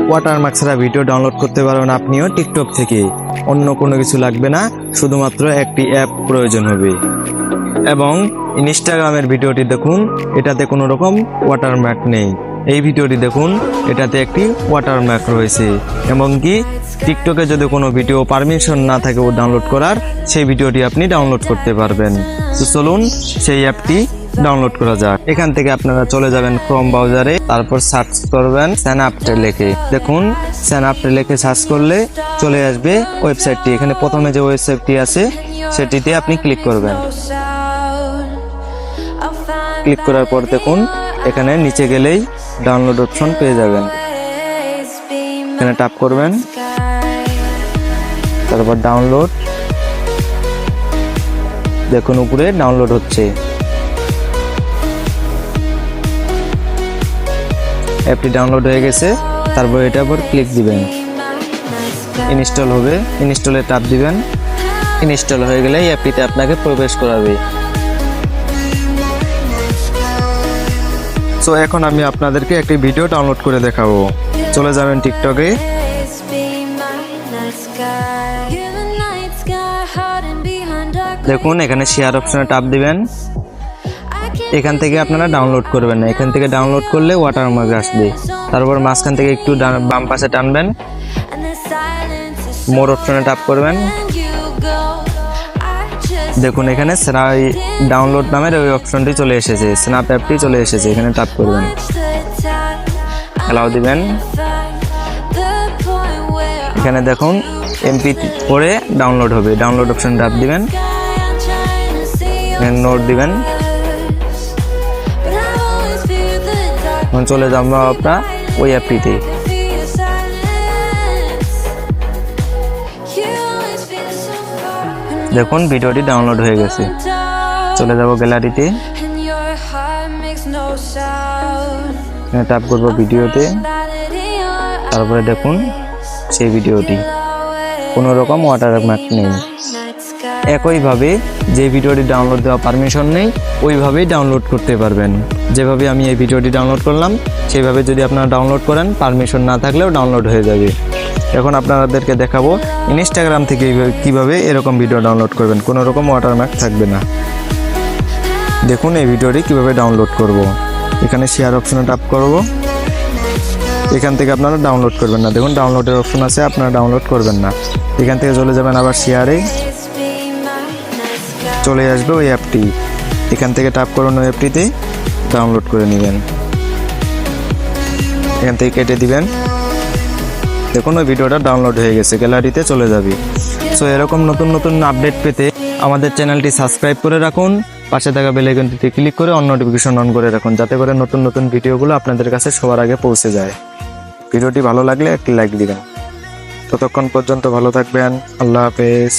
Watermark ছাড়া video download করতে পারবেন আপনিও টিকটক থেকে। অন্য কোনো কিছু লাগবে না, শুধুমাত্র একটি অ্যাপ প্রয়োজন হবে। এবং ইনস্টাগ্রামের ভিডিওটি দেখুন, এটাতে কোনো রকম ওয়াটারমার্ক নেই। এই ভিডিওটি দেখুন, এটাতে একটি ওয়াটারমার্ক রয়েছে। এমনকি টিকটকে যদি কোনো ভিডিও পারমিশন না থাকে ডাউনলোড করার, সেই ভিডিওটি আপনি ডাউনলোড করতে পারবেন। তো চলুন সেই অ্যাপটি ডাউনলোড করা যাক। এখান থেকে আপনারা চলে যাবেন ক্রোম ব্রাউজারে, তারপর সার্চ করবেন স্ন্যাপটে লিখে। দেখুন স্ন্যাপটে লিখে সার্চ করলে চলে আসবে ওয়েবসাইটটি। এখানে প্রথমে যে ওয়েবসাইটটি আছে সেটিতে আপনি ক্লিক করবেন। ক্লিক করার পর দেখুন এখানে নিচে গেলেই ডাউনলোড অপশন পেয়ে যাবেন। এখানে ট্যাপ করবেন, তারপর ডাউনলোড। দেখুন উপরে ডাউনলোড হচ্ছে। অ্যাপটি ডাউনলোড হয়ে গেছে। তারপর এটার উপর ক্লিক দিবেন, ইনস্টল হবে। ইনস্টলে ট্যাপ দিবেন। ইনস্টল হয়ে গেলে এই অ্যাপটিতে আপনাকে প্রবেশ করাবে। সো এখন আমি আপনাদেরকে একটি ভিডিও ডাউনলোড করে দেখাবো। চলে যাবেন টিকটকে। দেখুন এখানে শেয়ার অপশনে ট্যাপ দিবেন। এখান থেকে আপনারা ডাউনলোড করবেন না, এখান থেকে ডাউনলোড করলে ওয়াটারমার্ক আসবে। তারপর মাঝখান থেকে একটু বাম পাশে টানবেন, মোর অপশনে ট্যাপ করবেন। দেখুন এখানে ডাউনলোড নামের ওই অপশনটি চলে এসেছে, স্ন্যাপ অ্যাপটি চলে এসেছে। এখানে ট্যাপ করবেন, অ্যালাউ দিবেন। এখানে দেখুন MP4 ডাউনলোড হবে, ডাউনলোড অপশন ট্যাপ দিবেন, নোট দিবেন। চলে যাবো আপনার ওই অ্যাপটিতে। দেখুন ভিডিওটি ডাউনলোড হয়ে গেছে। চলে যাব গ্যালারিতে, ট্যাপ করবো ভিডিওতে। তারপরে দেখুন সেই ভিডিওটি, কোনো রকম ওয়াটারমার্ক নেই। একইভাবে যে ভিডিওটি ডাউনলোড দেওয়া পারমিশন নেই, ওইভাবেই ডাউনলোড করতে পারবেন। যেভাবে আমি এই ভিডিওটি ডাউনলোড করলাম সেইভাবে যদি আপনারা ডাউনলোড করেন, পারমিশন না থাকলেও ডাউনলোড হয়ে যাবে। এখন আপনাদেরকে দেখাবো ইনস্টাগ্রাম থেকে কিভাবে এরকম ভিডিও ডাউনলোড করবেন, কোনো রকম ওয়াটারমার্ক থাকবে না। দেখুন এই ভিডিওটি কিভাবে ডাউনলোড করব। এখানে শেয়ার অপশনে ট্যাপ করব। এখান থেকে আপনারা ডাউনলোড করবেন না। দেখুন ডাউনলোডের অপশন আছে, আপনারা ডাউনলোড করবেন না। এখান থেকে চলে যাবেন আবার শেয়ারে, চলে আসবে ওই অ্যাপটি। এখান থেকে ট্যাপ করুন ওই অ্যাপটিতে, ডাউনলোড করে নেবেন। এখান থেকে কেটে দিবেন। দেখুন ওই ভিডিওটা ডাউনলোড হয়ে গেছে, গ্যালারিতে চলে যাবে। সো এরকম নতুন নতুন আপডেট পেতে আমাদের চ্যানেলটি সাবস্ক্রাইব করে রাখুন। পাশে থাকা বেল আইকনটিতে ক্লিক করে অন নোটিফিকেশন অন করে রাখুন, যাতে করে নতুন নতুন ভিডিওগুলো আপনাদের কাছে সবার আগে পৌঁছে যায়। ভিডিওটি ভালো লাগলে একটি লাইক দিবেন। ততক্ষণ পর্যন্ত ভালো থাকবেন। আল্লাহ হাফেজ।